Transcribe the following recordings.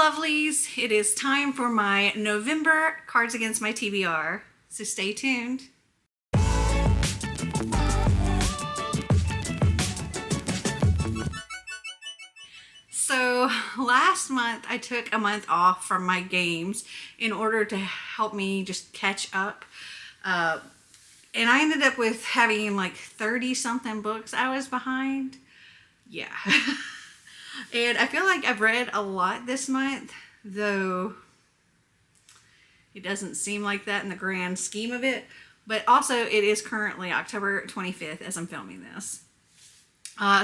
lovelies, it is time for my November Cards Against My TBR, so stay tuned. So last month I took a month off from my games in order to help me just catch up. And I ended up with having like 30 something books I was behind. Yeah. And I feel like I've read a lot this month, though it doesn't seem like that in the grand scheme of it. But also it is currently October 25th as I'm filming this.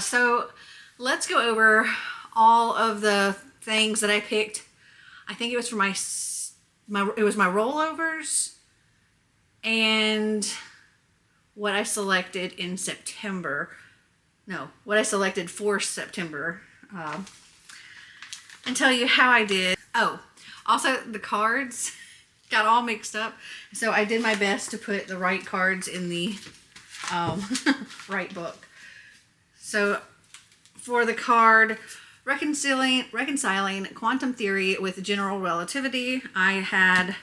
So let's go over all of the things that I picked. I think it was for my rollovers and what I selected in September. No, what I selected for September. And tell you how I did. Oh, also the cards got all mixed up. So I did my best to put the right cards in the right book. So for the card, reconciling quantum theory with general relativity, I had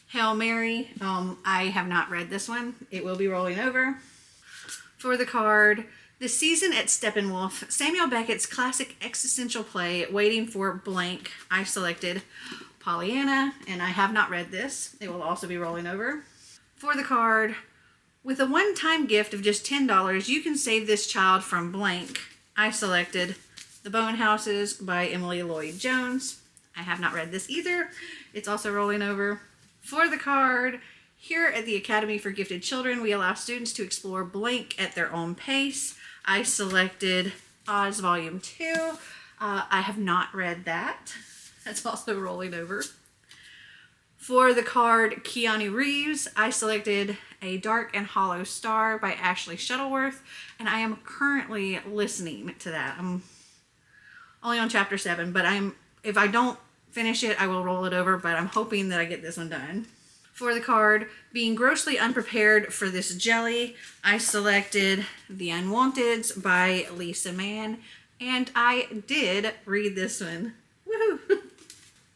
Hail Mary. I have not read this one. It will be rolling over. For the card, The Season at Steppenwolf, Samuel Beckett's classic existential play, Waiting for Blank. I selected Pollyanna, and I have not read this. It will also be rolling over. For the card, with a one-time gift of just $10, you can save this child from blank. I selected The Bone Houses by Emily Lloyd Jones. I have not read this either. It's also rolling over. For the card, here at the Academy for Gifted Children, we allow students to explore blank at their own pace. I selected Oz Volume 2. I have not read that. That's also rolling over. For the card Keanu Reeves, I selected A Dark and Hollow Star by Ashley Shuttleworth, and I am currently listening to that. I'm only on chapter 7, but if I don't finish it, I will roll it over, but I'm hoping that I get this one done. For the card, Being Grossly Unprepared for This Jelly, I selected The Unwanteds by Lisa Mann, and I did read this one. Woohoo!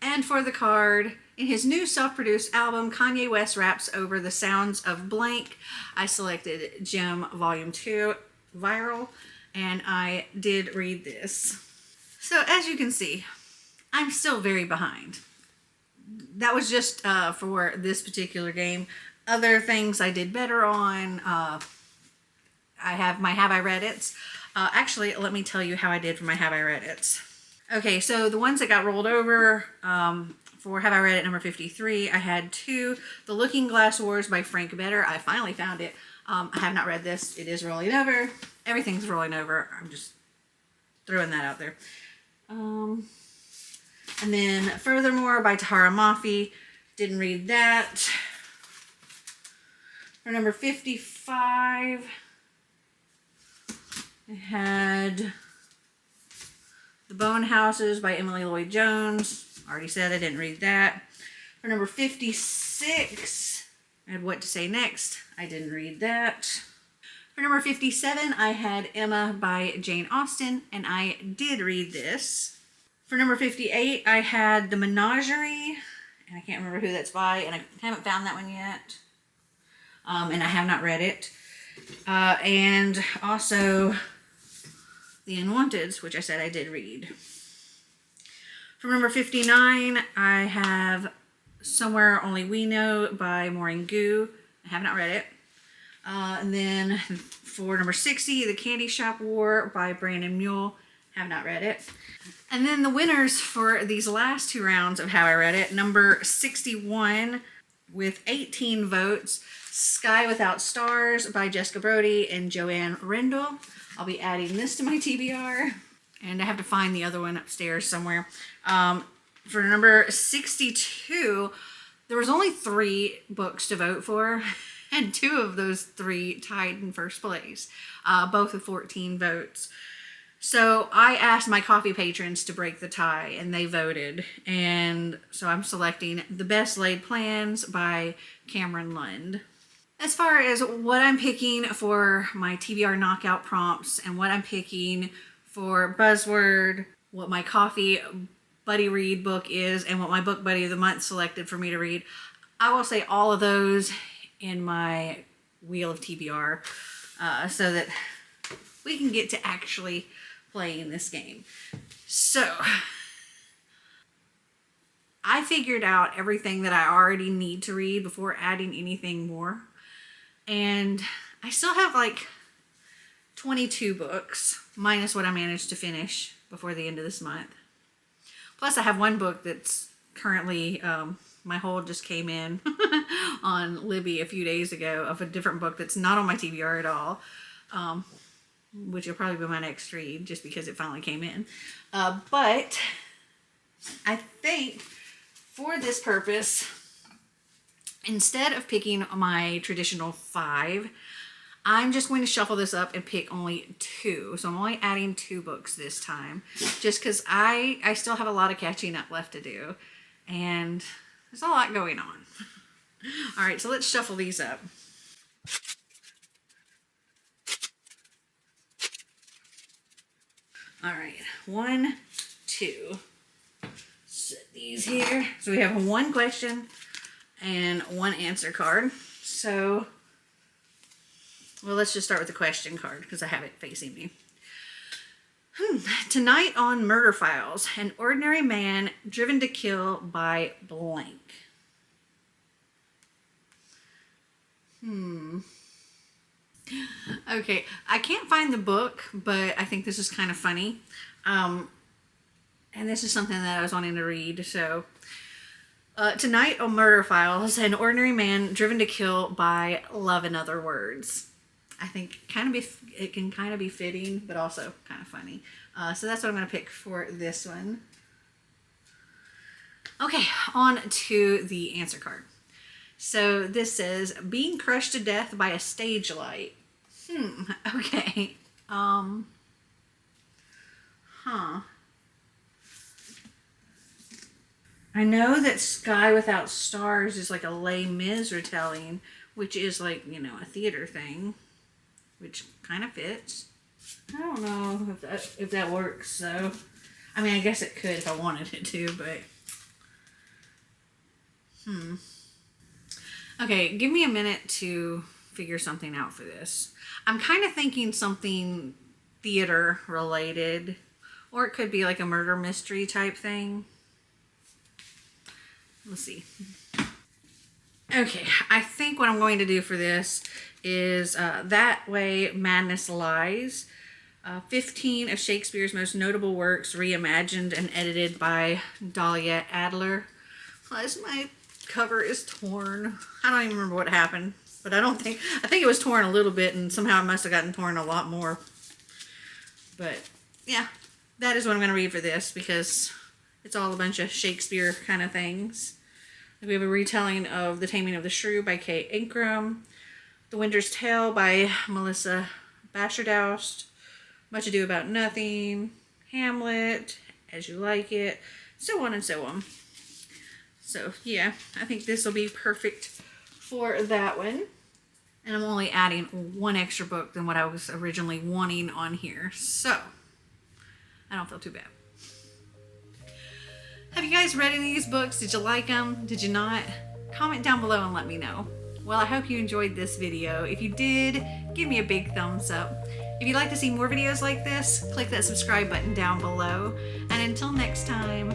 And for the card, in his new self-produced album, Kanye West raps over the sounds of blank, I selected Gem Volume 2, Viral, and I did read this. So as you can see, I'm still very behind. That was just for this particular game. Other things I did better on. I have my Have I Read It's. Actually, let me tell you how I did for my Have I Read It's. Okay, so the ones that got rolled over for Have I Read It number 53, I had 2. The Looking Glass Wars by Frank Better. I finally found it. I have not read this. It is rolling over. Everything's rolling over. I'm just throwing that out there. And then Furthermore by Tahara Mafi. Didn't read that. For number 55, I had The Bone Houses by Emily Lloyd Jones. Already said I didn't read that. For number 56, I had What to Say Next. I didn't read that. For number 57, I had Emma by Jane Austen, and I did read this. For number 58, I had The Menagerie, and I can't remember who that's by, and I haven't found that one yet. And I have not read it. And also The Unwanteds, which I said I did read. For number 59, I have Somewhere Only We Know by Maureen Gu. I have not read it. And then for number 60, The Candy Shop War by Brandon Mule. Have not read it. And then the winners for these last 2 rounds of How I Read It. Number 61 with 18 votes, Sky Without Stars by Jessica Brody and Joanne Rendell. I'll be adding this to my TBR. And I have to find the other one upstairs somewhere. For number 62, there was only 3 books to vote for. And 2 of those 3 tied in first place. Both with 14 votes. So I asked my coffee patrons to break the tie, and they voted. And so I'm selecting The Best Laid Plans by Cameron Lund. As far as what I'm picking for my TBR knockout prompts and what I'm picking for buzzword, what my coffee buddy read book is and what my book buddy of the month selected for me to read. I will say all of those in my wheel of TBR so that we can get to actually playing this game. So I figured out everything that I already need to read before adding anything more. And I still have like 22 books, minus what I managed to finish before the end of this month. Plus I have one book that's currently, my hold just came in on Libby a few days ago of a different book that's not on my TBR at all. Which will probably be my next read just because it finally came in. But I think for this purpose, instead of picking my traditional 5, I'm just going to shuffle this up and pick only 2. So I'm only adding 2 books this time just because I still have a lot of catching up left to do. And there's a lot going on. All right, so let's shuffle these up. All right, 1, 2. Set these here. So we have 1 question and 1 answer card. So, well, let's just start with the question card because I have it facing me. Tonight on Murder Files, an ordinary man driven to kill by blank. Okay, I can't find the book, but I think this is kind of funny. And this is something that I was wanting to read. So, tonight on Murder Files, an ordinary man driven to kill by love in other words. I think it can kind of be fitting, but also kind of funny. So that's what I'm going to pick for this one. Okay, on to the answer card. So this says, being crushed to death by a stage light. Okay. I know that Sky Without Stars is like a Les Mis retelling, which is like, you know, a theater thing, which kind of fits. I don't know if that works, so. I mean, I guess it could if I wanted it to, but. Okay, give me a minute to figure something out for this. I'm kind of thinking something theater related, or it could be like a murder mystery type thing. Let's see. Okay, I think what I'm going to do for this is That Way Madness Lies. 15 of Shakespeare's most notable works reimagined and edited by Dahlia Adler. Plus my cover is torn. I don't even remember what happened, but I think it was torn a little bit, and somehow it must have gotten torn a lot more. But yeah, that is what I'm going to read for this because it's all a bunch of Shakespeare kind of things. We have a retelling of The Taming of the Shrew by Kay Ingram, The Winter's Tale by Melissa Bashardoust, Much Ado About Nothing, Hamlet, As You Like It, so on and so on. So yeah, I think this will be perfect for that one. And I'm only adding 1 extra book than what I was originally wanting on here. So I don't feel too bad. Have you guys read any of these books? Did you like them? Did you not? Comment down below and let me know. Well, I hope you enjoyed this video. If you did, give me a big thumbs up. If you'd like to see more videos like this, click that subscribe button down below. And until next time,